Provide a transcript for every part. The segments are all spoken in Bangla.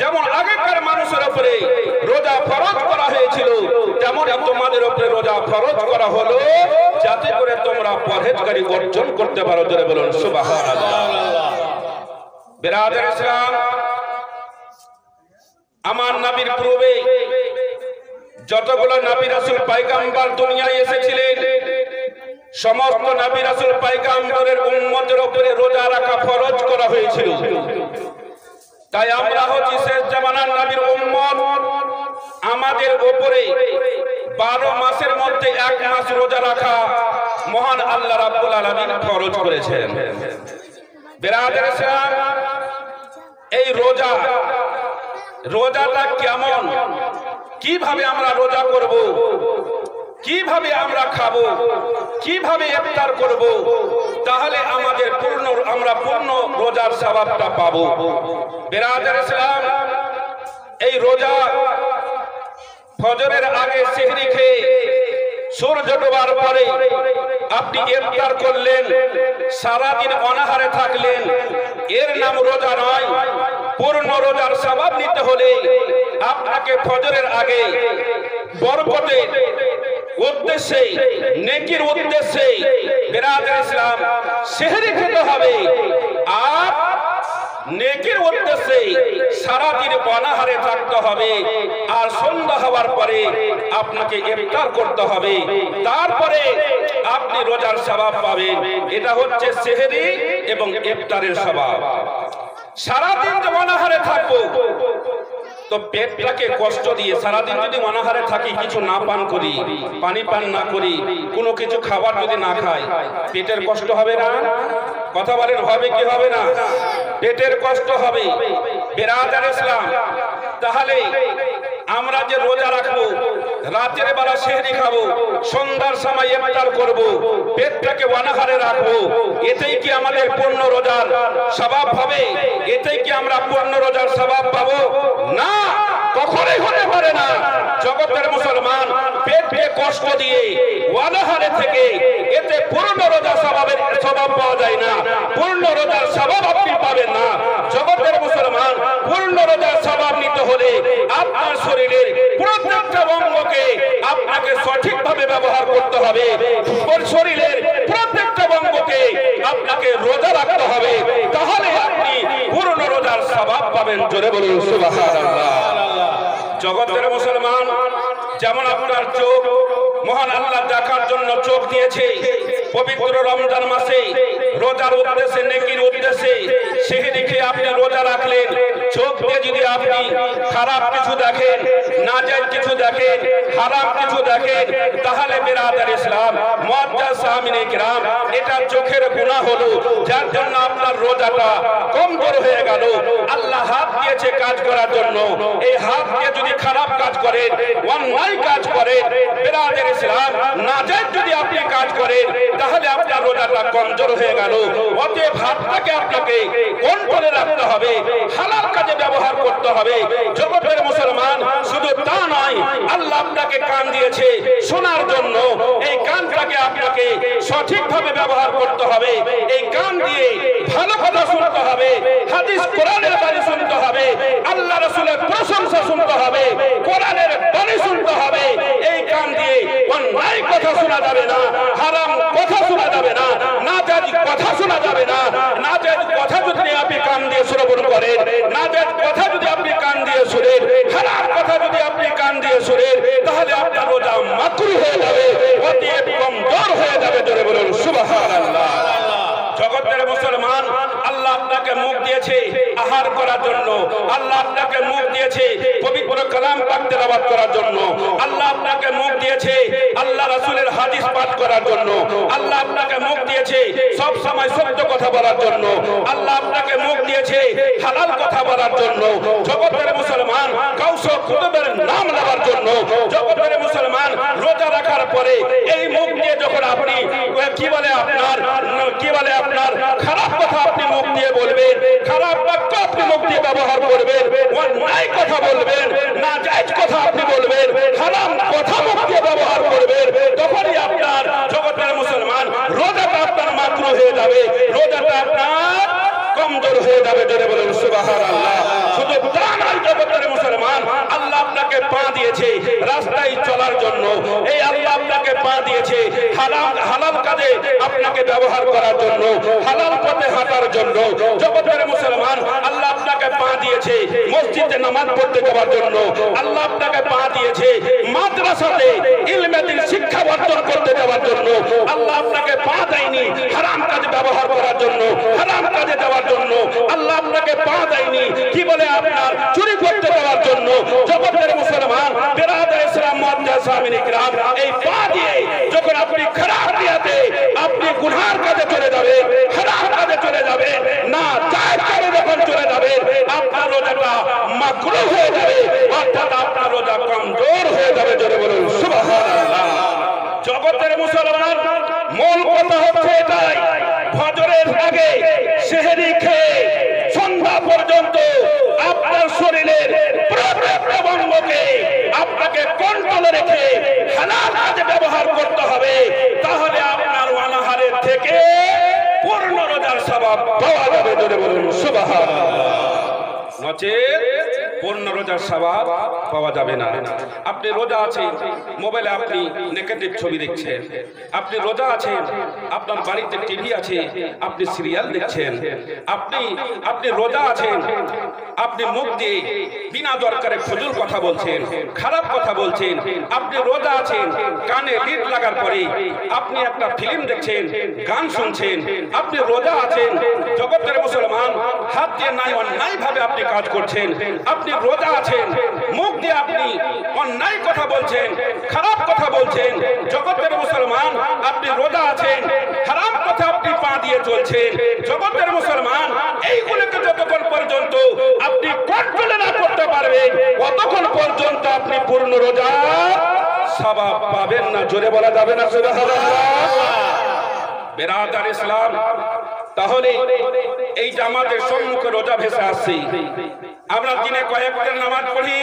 যেমন আগেকার মানুষের উপরে রোজা ফরজ করা হয়েছিল, তেমন তোমাদের উপরে রোজা ফরজ করা হলো, যাতে করে তোমরা পরহেজগারি অর্জন করতে পারো। জোরে বলুন সুবহানাল্লাহ। বিরাদর ইসলাম, আমার নবীর পূর্বে যতগুলো নবী রাসূল পয়গম্বর দুনিয়ায় এসেছিলেন, সমস্ত নবী রাসূল পয়গম্বরের উম্মতের উপরে রোজা রাখা ফরজ করা হয়েছিল। তাই আমরা হচ্ছি শেষ জামানার নবীর উম্মত। আমাদের উপরে 12 মাসের মধ্যে 1 মাস রোজা রাখা মহান আল্লাহ রাব্বুল আলামিন ফরজ করেছেন। বিরাদর ইসলাম, এই রোজাটা কেমন, কিভাবে আমরা রোজা করব, কিভাবে আমরা খাবো, কিভাবে ইফতার করব, তাহলে আমরা পূর্ণ রোজার সওয়াবটা পাবো। বিরাদর ইসলাম, এই রোজা ফজরের আগে সেহরি খেয়ে সূর্য ডোবার পরে আপনি ইফতার করলেন, সারাদিন অনাহারে থাকলেন, এর নাম রোজা নয়। পূর্ণ রোজার সওয়াব নিতে হলে আপনাকে ফজরের আগে বরকতের উদ্দেশ্যে, নেকির উদ্দেশ্যে বিরাদর ইসলাম সেহরি খেতে হবে, আর নেকির উদ্দেশ্যে সারাদিন অনাহারে থাকতে হবে, আর সন্ধ্যা হওয়ার পরে আপনাকে ইফতার করতে হবে, তারপরে আপনি রোজার সওয়াব পাবেন। এটা হচ্ছে সেহরি এবং ইফতারের সওয়াব। সারাদিন যে অনাহারে থাকবো, তো পেটটাকে কষ্ট দিয়ে সারাদিন যদি অনাহারে থাকি, কিছু না পান করি, পানি পান না করি, কোনো কিছু খাবার যদি না খাই, পেটের কষ্ট হবে না? কথা বলেন, হবে কি হবে না? পেটের কষ্ট হবে। বিরাদর ইসলাম, তাহলে আমরা যে রোজা রাখবো, রাতের বেলা সেহরি খাবো, সন্ধ্যার সময় ইফতার করব, পেটটাকে অনাহারে রাখবো, এতেই কি আমাদের পূর্ণ রোজার সওয়াব হবে? এতেই কি আমরা পূর্ণ রোজার সওয়াব পাবো? না, কখনোই হতে পারে না। জগতের মুসলমান, পেটকে কষ্ট দিয়ে অনাহারে থেকে এতে পূর্ণ রোজার সওয়াব পাওয়া যায় না। পূর্ণ রোজার সওয়াব আপনি পাবেন না। জগতের মুসলমান, পূর্ণ রোজার সওয়াব নিতে হলে আপনার শরীরের প্রত্যেকটা অঙ্গকে আপনাকে সঠিকভাবে ব্যবহার করতে হবে। শরীরের প্রত্যেকটা অঙ্গকে আপনাকে রোজা রাখতে হবে, তাহলে আপনি পূর্ণ রোজার সওয়াব পাবেন। জোরে বলুন সুবহানাল্লাহ। জগতের মুসলমান, যেমন আপনার চোখ মহান আল্লাহ দেখার জন্য চোখ দিয়েছে, পবিত্র রমজান মাসে রোজার উদ্দেশ্যে, নেকির উদ্দেশ্যে সেহরি খেয়ে আপনি রোজা রাখলেন, চোখ দিয়ে যদি আপনি খারাপ কিছু দেখেন, নাজায়েজ কিছু দেখেন, হারাম কিছু দেখেন, তাহলে বিরাদর ইসলাম, মুআজ্জাজ সামিনে কিরাম, এটা চোখের গুনাহ হলো, যার জন্য আপনার রোজাটা কমজোর হয়ে গেল। আল্লাহ হাত দিয়েছে কাজ করার জন্য, এই হাত দিয়ে যদি খারাপ কাজ করেন, অন্যায় কাজ করেন, বিরাদর ইসলাম, নাজায়েজ যদি আপনি কাজ করেন, তাহলে আপনার রোজাটা কমজোর হয়ে গেল। অতএব হাতটাকে আপনাকে কন্ট্রোলে রাখতে হবে, হালাল কাজে ব্যবহার করতে হবে। জগতের মুসলমান, শুধু তা নয়, আল্লাহ আপনাকে কান দিয়েছে শোনার জন্য, এই কানটাকে আপনাকে সঠিকভাবে ব্যবহার করতে হবে। এই কান দিয়ে ভালো কথা শুনতে হবে, হাদিস কোরআনের বাণী শুনতে হবে, আল্লাহ রাসূলের প্রশংসা শুনতে হবে, কোরআনের বাণী শুনতে হবে। এই কান দিয়ে অন্যায় কথা শোনা যাবে না, হারাম কথা শোনা যাবে না, নাজায়েজ কথা শোনা যাবে না। নাজায়েজ কথা যদি আপনি কান দিয়ে শ্রবণ করেন, নাজায়েজ কথা যদি আপনি কান দিয়ে শুনেন, হারাম কথা যদি আপনি কান দিয়ে শুনেন, তাহলে আপনার রোজা মাকরুহ হয়ে যাবে, অতএব কমজোর হয়ে যাবে। জোরে বলুন সুবহানাল্লাহ। জগতের মুসলমান, আল্লাহ আপনাকে মুখ দিয়েছে আহার করার জন্য, আল্লাহ আপনাকে মুখ দিয়েছে পবিত্র কালাম পাক তেলাওয়াত করার জন্য, আল্লাহ আপনাকে মুখ দিয়েছে আল্লাহ রাসূলের হাদিস পাঠ করার জন্য, আল্লাহ আপনাকে মুখ দিয়েছে সব সময় সত্য কথা বলার জন্য, আল্লাহ আপনাকে মুখ দিয়েছে হালাল কথা বলার জন্য। জগতের মুসলমান, কাউসো কুতুবের নাম নেওয়ার জন্য। জগতের মুসলমান, রোজা রাখার পরে এই মুখ দিয়ে যখন আপনি কি বলে আপনার খারাপ কথা আপনি মুখ দিয়ে বলবেন, খারাপ বাক্য আপনি মুখ দিয়ে ব্যবহার করবেন, অন্যায় কথা বলবেন, নাজায়েজ কথা আপনি বলবেন, হারাম কথা মুখ দিয়ে ব্যবহার করবেন, তখনই আপনার জগতের মুসলমান রোজাটা আপনার মাকরুহ হয়ে যাবে, রোজাটা আপনার কমজোর হয়ে যাবে। জোরে বলুন আল্লাহ আপনাকে পা দিয়েছে রাস্তায় চলার জন্য, এই আল্লাহ আপনাকে পা দিয়েছে হালাল কাজে আপনাকে ব্যবহার করার জন্য, হালাল পথে হাঁটার জন্য। জগতের মুসলমান, আল্লাহ আপনাকে পা দিয়েছে মসজিদে নামাজ পড়তে যাওয়ার জন্য, আল্লাহ আপনাকে পা দিয়েছে মাদ্রাসাতে ইলমে দ্বীন শিক্ষা অর্জন করতে যাওয়ার জন্য। আল্লাহ আপনাকে পা দেয়নি হারাম কাজে ব্যবহার করার জন্য, হারাম কাজে যাওয়ার জন্য। আল্লাহ আপনাকে পা দেয়নি কি বলে আপনার চুরি করতে যাওয়ার জন্য। জগতের মুসলমান, বিরাদর ইসলাম, মুআজ্জাজ সামিন ইকরাম, এই পা দিয়ে যখন আপনি খারাপ দিয়াতে আপনি গুনার কাজে চলে যাবেন, হারাম কাজে চলে যাবেন, না জায়েজ কাজে যখন চলে যাবেন, আপনার রোজাটা মাকরুহ হয়ে যাবে, অর্থাৎ আপনার রোজা কমজোর হয়ে যাবে। জোরে বলুন সুবহানাল্লাহ। জগতের মুসলমান, মূল কথা হচ্ছে এটাই, ফজরের আগে সেহরি খেয়ে সন্ধ্যা পর্যন্ত আপনার শরীরের প্রত্যেকটা অঙ্গকে আপনাকে কন্ট্রোলে রেখে হালাল কাজে ব্যবহার করতে হবে, তাহলে আপনার অনাহারের থেকে পূর্ণ রোজার সওয়াব পাওয়া যাবে। জোরে বলুন সুবহানাল্লাহ। নচেত পূর্ণ রোজার সওয়াব পাওয়া যাবে না। আপনি রোজা আছেন, মোবাইলে আপনি নেগেটিভ ছবি দেখছেন, আপনি রোজা আছেন, আপনার বাড়িতে টিভি আছে, আপনি সিরিয়াল দেখছেন, আপনি রোজা আছেন, আপনি মুখ দিয়ে বিনা দরকারে ফজল কথা বলছেন, খারাপ কথা বলছেন। আপনি রোজা আছেন, কানে লিড লাগার পরে আপনি একটা ফিল্ম দেখছেন, গান শুনছেন। আপনি রোজা আছেন, জগতের মুসলমান, হাত দিয়ে নাই অন্যায় ভাবে আপনি কাজ করছেন। আপনি রোজা আছেন, মুখ দিয়ে আপনি অন্যায় কথা বলছেন, খারাপ কথা বলছেন। জগতের মুসলমান, আপনি রোজা আছেন, হারাম কথা আপনি পা দিয়ে চলছেন। জগতের মুসলমান, এইগুলোকে যতক্ষণ পর্যন্ত আপনি কন্ট্রোলে না করতে পারবেন, ততক্ষণ পর্যন্ত আপনি পূর্ণ রোজা সওয়াব পাবেন না। জোরে বলা যাবে না সুবহানাল্লাহ। বিরাদর ইসলাম, তাহলে এই জামাতের সম্মুখে রোজা ভেসে আসছে। আমরা দিনে কয়েকটা নামাজ পড়ি,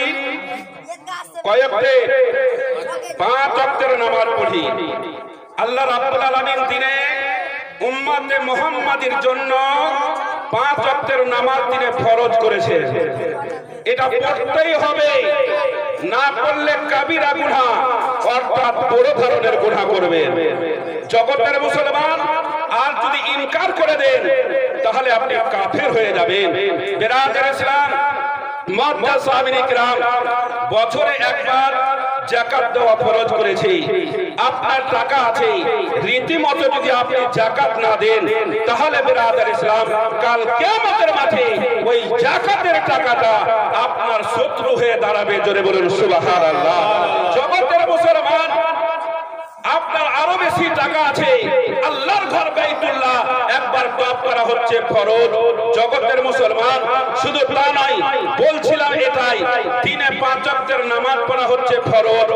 কয়েকটা 5 ওয়াক্তের নামাজ পড়ি। আল্লাহ রাব্বুল আলামিন দিনে উম্মতে মুহাম্মাদের জন্য 5 ওয়াক্তের নামাজ দিনে ফরজ করেছে। এটা পড়তেই হবে, না পড়লে কাবিরা গুনাহ, অর্থাৎ বড় ধরনের গুনাহ করবে। জগতের মুসলমান, আর যদি ইনকার করে দেন তাহলে আপনি কাফের হয়ে যাবেন। বিরাদর ইসলাম, মুআজ্জাজ সাহাবীন ইকরাম বছরে একবার যাকাত দেওয়া ফরজ করেছে। আপনার টাকা আছে, রীতিমতো যদি আপনি যাকাত না দেন তাহলে বিরাদর ইসলাম, কাল কিয়ামতের মাঠে ওই যাকাতের টাকাটা আপনার শত্রু হয়ে দাঁড়াবে। জোরে বলুন সুবহানাল্লাহ। জগতের মুসলমান, আপনার আরো বেশি টাকা আছে, আল্লাহর ঘর বাইতুল্লাহ একবার তওয়াফ করা হচ্ছে ফরজ। জগতের মুসলমান, শুধু তা নয়, বলছিলাম এটাই, দিনে 5 ওয়াক্তের নামাজ পড়া হচ্ছে ফরজ।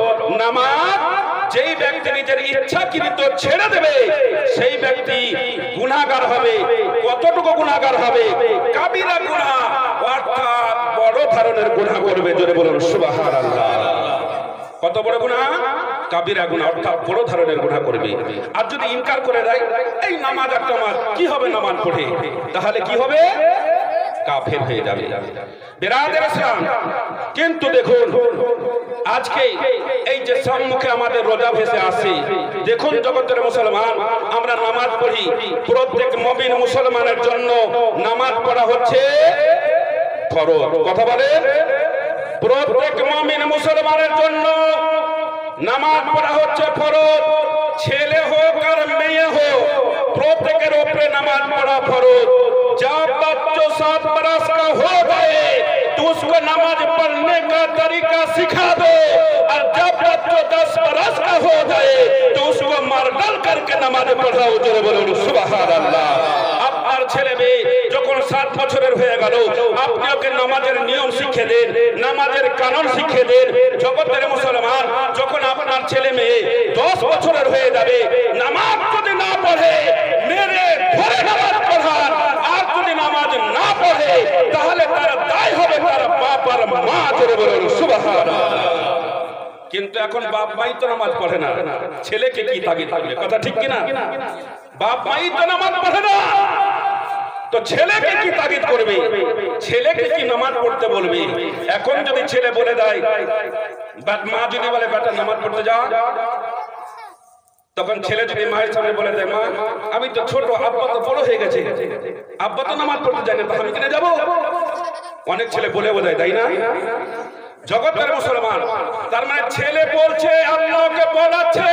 নামাজ যেই ব্যক্তি নিজের ইচ্ছাকৃত ছেড়ে দেবে সেই ব্যক্তি গুনাহগার হবে। কতটুকু গুনাহগার হবে? কাবিরা গুনাহ, অর্থাৎ বড় ধরনের গুনাহ করবে। জোরে বলুন সুবহানাল্লাহ। কত বড় গুনাহ? কাবিরা গুনাহ, অর্থাৎ বড় ধরনের গুনাহ করবে। আর যদি ইনকার করে দেয় এই নামাজ আর নামাজ কি হবে, নামাজ পড়ে, তাহলে কি হবে? কাফের হয়ে যাবে। বিরাদর ইসলাম, কিন্তু দেখুন আজকে এই যে সম্মুখে আমাদের রোজা ভেসে আসে, দেখুন জগতের মুসলমান, আমরা নামাজ পড়ি, প্রত্যেক মুমিন মুসলমানের জন্য নামাজ পড়া হচ্ছে ফরজ। কথা বলেন, প্রত্যেক মুমিন মুসলমানের জন্য নামাজ পড়া হচ্ছে ফরজ। ছেলে হোক আর মেয়ে হোক, প্রত্যেকের উপরে নামাজ পড়া ফরজ। जब बच्चों 7 बरस का हो गए तो उसको नमाज पढ़ने का तरीका सिखा दो, और जब बच्चों 10 बरस का हो गए तो उसको मर्दल करके नमाज पढ़ाओ। जोरे बोलो सुबहानाल्लाह। আপনার ছেলে মেয়ে যখন 7 বছরের হয়ে গেল, আপনি ওকে নামাজের নিয়ম শিখিয়ে দেন, নামাজের কানুন শিখিয়ে দেন। জগতের মুসলমান, যখন আপনার ছেলে মেয়ে 10 বছরের হয়ে যাবে, নামাজ যদি না পড়ে মেরে ধরে নামাজ পড়ান, আর যদি নামাজ না পড়ে তাহলে তার দায় হবে তার বাপ আর মা। জোরে বলুন সুবহানাল্লাহ। কিন্তু এখন বাপ মাই তো নামাজ পড়ে না, ছেলেকে কি তাগিদ থাকবে? কথা ঠিক কিনা? বাপ মাই তো নামাজ পড়ে না, তো ছেলেকে কি তাগিদ করবে, ছেলেকে কি নামাজ পড়তে বলবে? এখন যদি ছেলে বলে দেয়, মা যদি বলে বেটা নামাজ পড়তে যা, তখন ছেলে যদি মায়ের সামনে বলে দেয়, মা আমি তো ছোট, আব্বা তো বড় হয়ে গেছে, আব্বা তো নামাজ পড়তে যায় না, তো আমি কিনে যাবো? অনেক ছেলে বলে বোঝায়, তাই না? জগতের মুসলমান, তার মানে ছেলে বলছে, আল্লাহকে বলাচ্ছে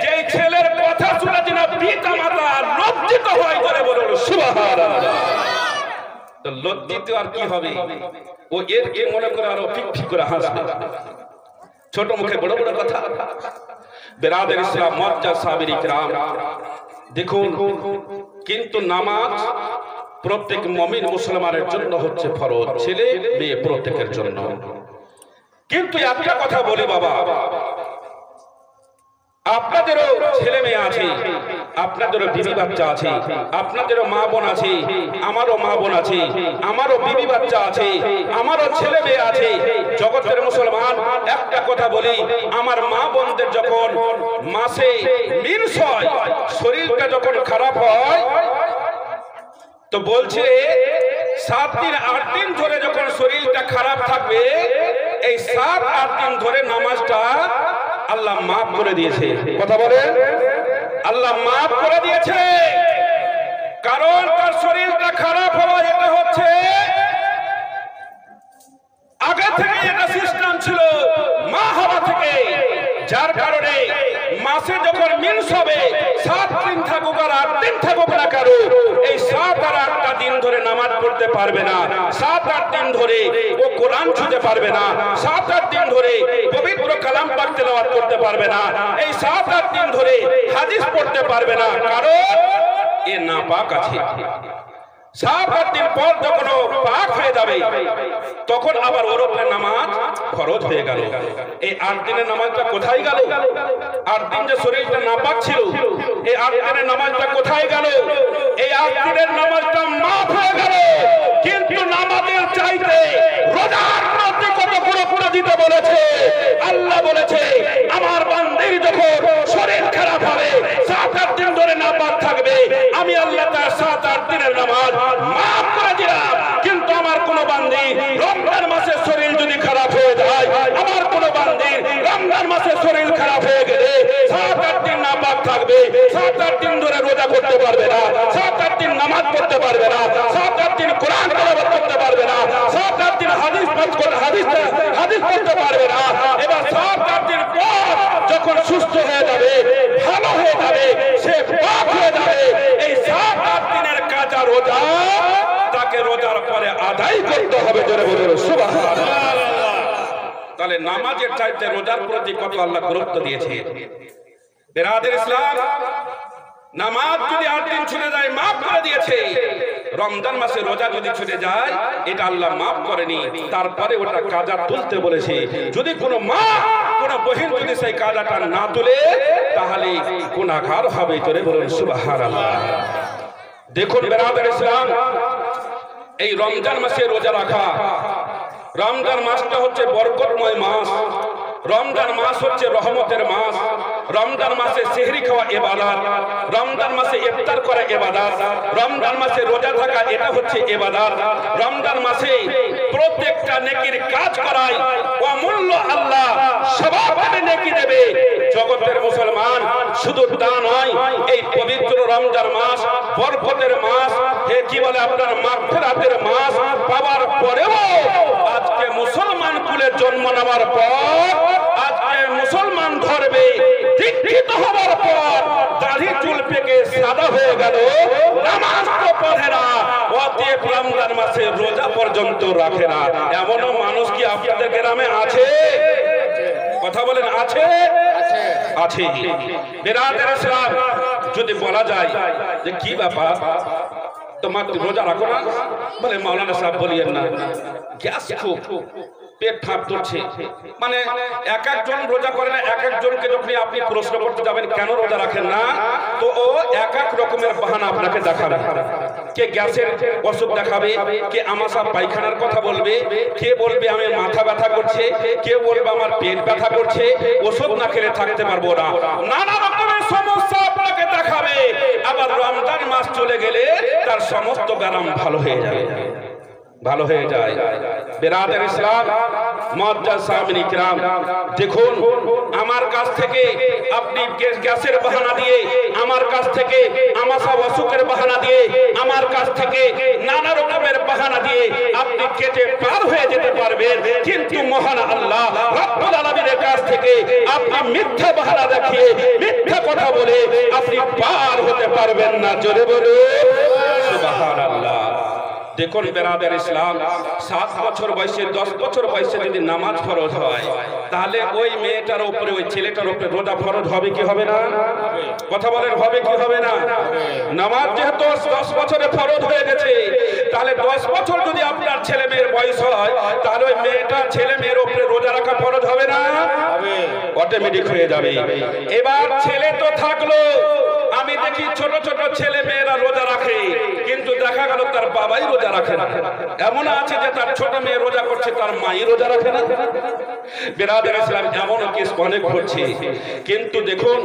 যে এই ছেলের কথা শুনে যেন পিতা মাতা লজ্জিত হয়, করে বলুন সুবহানাল্লাহ। তো লজ্জিত আর কি হবে, ও এর কি মনে করে আরো ফিক ফিক করে হাসবে, ছোট মুখে বড় বড় কথা। বেরাদের ইসলাম মুআজ্জাজ সাহাবী কিরাম, দেখুন, কিন্তু নামাজ প্রত্যেক মুমিন মুসলমানের জন্য হচ্ছে ফরজ, ছেলে মেয়ে প্রত্যেকের জন্য। কিন্তু একটা কথা বলি বাবা, আপনাদেরও ছেলে মেয়ে আছে, আপনাদেরও বিবি বাচ্চা আছে, আপনাদেরও মা বোন আছে, আমারও মা বোন আছে, আমারও বিবি বাচ্চা আছে, আমারও ছেলে মেয়ে আছে। জগতের মুসলমান, একটা কথা বলি, আমার মা বোনদের যখন মাসে মিনস হয়, শরীরটা যখন খারাপ হয়, তো বলছে 7 দিন 8 দিন ধরে যখন শরীরটা খারাপ থাকবে, এই 7-8 দিন ধরে নামাজটা আল্লাহ মাফ করে দিয়েছে। কথা বলেন, আল্লাহ মাফ করে দিয়েছে। কারণ তার শরীরটা খারাপ হওয়া, এটা হচ্ছে আগে থেকে এটা সিস্টেম ছিল মা হওয়া থেকে, যার কারণে মাসে যখন মিনস হবে, 7 দিন থাকুক আর 8 দিন থাকুক না কারো, এই 7 আর 8টা দিন ধরে নামাজ পড়তে পারবে না, 7-8 দিন ধরে ও কোরআন ছুঁতে পারবে না, 7-8 দিন ধরে পবিত্র কালাম পাক তেলাওয়াত করতে পারবে না, এই 7-8 দিন ধরে হাদিস পড়তে পারবে না, কারণ এ নাপাক আছে। 7-8 দিন পর যখন ও পাক হয়ে যাবে, তখন আবার ওর উপরে নামাজ ফরজ হয়ে গেল। এই 8 দিনের নামাজটা কোথায় গেল? 8 দিন যে শরীরটা নাপাক ছিল, এই 8 দিনের নামাজটা কোথায় গেল? এই 8 দিনের নামাজটা মাফ হয়ে গেল। কিন্তু নামাজের চাইতে রোজার প্রতি কত পুরো দিতে বলেছে। আল্লাহ বলেছে, আমার বান্দির যখন শরীর খারাপ হবে, 7-8 দিন ধরে নাপাক থাকবে, আমি আল্লাহ তার 7-8 দিনের নামাজ মাফ করে দিলাম। কিন্তু আমার কোন বান্দি রমজান মাসে শরীর যদি খারাপ হয়ে যায়, আমার কোন বান্দি রমজান মাসে শরীর খারাপ হয়ে গেলে 7-8 দিন নাপাক থাকবে, 7-8 দিন ধরে রোজা করতে পারবে না, 7-8 দিন নামাজ পড়তে পারবে না, 7-8 দিন কোরআন তেলাওয়াত করতে পারবে না, 7-8 দিন হাদিস পড়তে পারবে না। এবার 7-8 দিন পর যখন সুস্থ হয়ে যাবে, ভালো হয়ে যাবে, সে পাক হয়ে যাবে, এই 7-8 দিনের কাজা রোজা তাকে রোজার পরে আদায় করতে হবে। জোরে বলুন সুবহানাল্লাহ। তাহলে নামাজের চাইতে রোজার প্রতি কত আল্লাহ গুরুত্ব দিয়েছে। বেরাদের ইসলাম, নামাজ যদি 8 দিন ছুটে যায় মাফ করে দিয়েছে, রমজান মাসে রোজা যদি ছুটে যায়, এটা আল্লাহ মাফ করেনি, তারপরে ওটা কাজা তুলতে বলেছে। যদি কোনো মা কোনো বহিন যদি সেই কাজাটা না তুলে, তাহলে গুনাহগার হবে। জোরে বলুন সুবহানাল্লাহ। দেখুন বেরাদের ইসলাম, এই রমজান মাসে রোজা রাখা, রমজান মাসটা হচ্ছে বরকতময় মাস, রমজান মাস হচ্ছে রহমতের মাস, রমজান মাসে সেহরি খাওয়া ইবাদত, রমজান মাসে ইফতার করা ইবাদত, রমজান মাসে রোজা থাকা এটা হচ্ছে ইবাদত, রমজান মাসে প্রত্যেকটা নেকির কাজ করায় অমূল্য আল্লাহ সবাইকে নেকি দেবে। জগতের মুসলমান, শুধু তা নয়, এই পবিত্র রমজান মাস বরকতের মাস, হে কি বলে আপনার মাগফিরাতের মাস পাওয়ার পরেও আজকে মুসলমান কুলে জন্ম নেওয়ার পর, আজকে মুসলমান ধর্মে দীক্ষিত হওয়ার পর দাড়ি চুল পেকে সাদা হয়ে গেল, নামাজ তো পড়ে না, অতএব রমজান মাসে রোজা পর্যন্ত রাখে না। এমনও মানুষ কি আপনাদের গ্রামে আছে? কথা বলেন, আছে? আছে। বেরাদের ইসলাম, যদি বলা যায় যে কি ব্যাপার, তোমার রোজা রাখো না, বলে মাওলানা সাহেব বলিয়েন না, গ্যাস খুব, পেট ফাঁপ করছে। মানে এক একজন রোজা করে না, এক একজনকে যখন আপনি প্রশ্ন করতে যাবেন কেন রোজা রাখেন না, তো ও এক এক রকমের বাহানা আপনাকে দেখাবে। কে গ্যাসের অসুখ দেখাবে, কে আমাশা পায়খানার কথা বলবে, কে বলবে আমি মাথা ব্যথা করছে, কে বলবে আমার পেট ব্যথা করছে, ওষুধ না খেলে থাকতে পারবো না, নানা রকমের সমস্যা আপনাকে পেটটা খাবে, আবার রমজান মাস চলে গেলে তার সমস্ত ব্যারাম ভালো হয়ে যাবে, ভালো হয়ে যায়। বেরাদার ইসলাম, মুআজ্জাজ সামিন ইকরাম, দেখুন আমার কাছ থেকে আপনি গ্যাসের বাহানা দিয়ে, আমার কাছ থেকে আমাশা অসুখের বাহানা দিয়ে, আমার কাছ থেকে নানা রকমের বাহানা দিয়ে আপনি কেটে পার হয়ে যেতে পারবেন, কিন্তু মহান আল্লাহ রাব্বুল আলামিনের কাছ থেকে আপনি মিথ্যা বাহানা দেখিয়ে, মিথ্যা কথা বলে আপনি পার হতে পারবেন না। জোরে বলুন সুবহানাল্লাহ। দেখুন বেরাদার ইসলাম, 7 বছর বয়সে 10 বছর বয়সে যদি নামাজ ফরজ হয়, তাহলে ওই মেয়েটার উপরে, ওই ছেলেটার উপরে রোজা ফরজ হবে কি হবে না? কথা বলেন, হবে কি হবে না? নামাজ যেহেতু 10 বছরে ফরজ হয়ে গেছে, তাহলে 10 বছর যদি আপনার ছেলে মেয়ের বয়স হয়, তাহলে ওই মেয়েটা ছেলে মেয়ের উপরে রোজা রাখা ফরজ হবে না? অটোমেটিক হয়ে যাবে। এবার ছেলে তো থাকলো, আমি দেখি ছোট ছোট ছেলে মেয়েরা রোজা রাখে, কিন্তু দেখা গেল তার বাবাই রোজা রাখে না। এমন আছে যে তার ছোট মেয়ে রোজা করছে, তার মাই রোজা রাখে না। বেরাদার ইসলাম, এমন কেস অনেক ঘটছে। কিন্তু দেখুন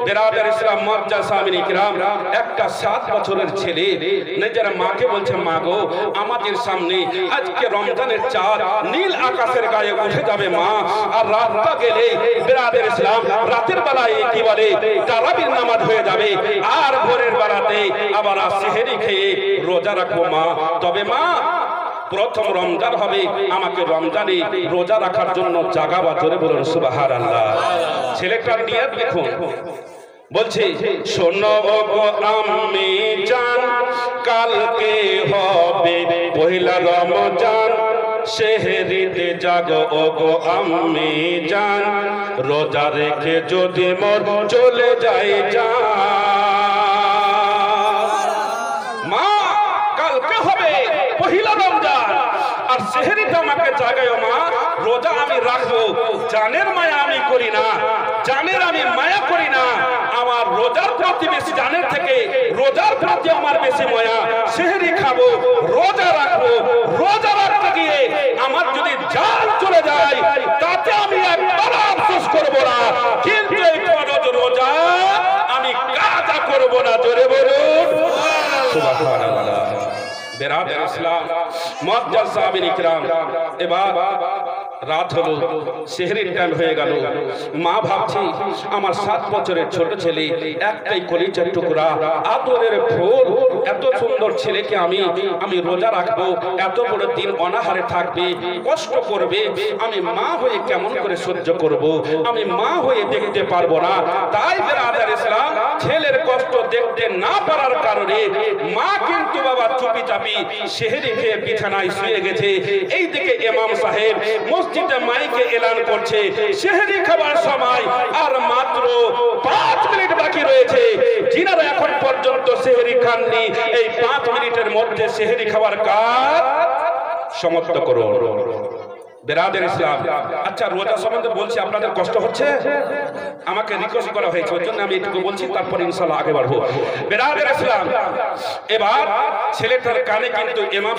বেরাদার ইসলাম, মুআজ্জাজ সামিন ইকরাম, একটা 7 বছরের ছেলে নিজের মাকে বলছে, মা গো, আমাদের সামনে আজকে রমজানের চাঁদ নীল আকাশের গায়ে উঠে যাবে মা, আর রাতটা গেলে বেরাদার ইসলাম রাতের বেলায় কি বলে তারাবির নামাজ হয়ে যাবে, আর ভোরের বেলাতে আবার সেহরি খেয়ে রোজা রাখবো মা। তবে মা, প্রথম রমজান হবে, আমাকে রমজানে রোজা রাখার জন্য জাগাবা। জোরে বলুন সুবহানাল্লাহ। ছেলেটার নিয়ত দেখুন, বলছে, শোনো গো আম্মি জান, কালকে হবে পহিলা রমজান, সেহরিতে জাগো গো আম্মি জান, রোজা রেখে যদি মোর চলে যায় মা, কালকে হবে পহিলা রমজান, আর সেহরিতে আমাকে জাগায় মা, রোজা আমি রাখবো। জানের মায়া আমি করি না, জানের আমি মায়া করি না, আমার রোজার প্রতি বেশি, জানের থেকে রোজার প্রতি আমার বেশি মায়া। সেহরি খাবো, রোজা রাখবো, রোজা রাখতে গিয়ে আমার যদি জান চলে যায়, তাতে আমি একবার আফসোস করবো না, কিন্তু এই ফরজ রোজা আমি কাজা করবো না। জোরে বলুন সুবহানাল্লাহ। বেরাদার ইসলাম, মুআজ্জাজ সামিন ইকরাম, এবার রাত হলো, সেহরির টাইম হয়ে গেল। মা ভাবছি, আমার 7 বছরের ছোট ছেলে, একটাই কলিজার টুকরা, আদরের ফুল, এত সুন্দর ছেলেকে আমি রোজা রাখবো, এত বড় দিন অনাহারে থাকবে, কষ্ট করবে, আমি মা হয়ে কেমন করে সহ্য করব? আমি মা হয়ে দেখতে পারবো না। তাই বেরাদার ইসলাম, ছেলের কষ্ট দেখতে না পারার কারণে মা কিন্তু বাবা চুপি চাপি সেহরি খেয়ে বিছানায় শুয়ে গেছে। এই দিকে ইমাম সাহেব মসজিদে মাইকে এলান করছে, সেহরি খাবার সময় আর মাত্র 5 মিনিট বাকি রয়েছে। যিনারা এখন পর্যন্ত সেহরি খাননি, এই 5 মিনিটের মধ্যে সেহরি খাবার কাজ সমাপ্ত করুন। বেরাদার ইসলাম, আচ্ছা রোজা সম্বন্ধে বলছি, আপনাদের কষ্ট হচ্ছে? আমাকে রিকোয়েস্ট করা হয়েছে, ওই জন্য আমি এটুকু বলছি, তারপর ইনশাআল্লাহ আগে বাড়বো। বেরাদার ইসলাম, এবার ছেলেটার কানে কিন্তু ইমাম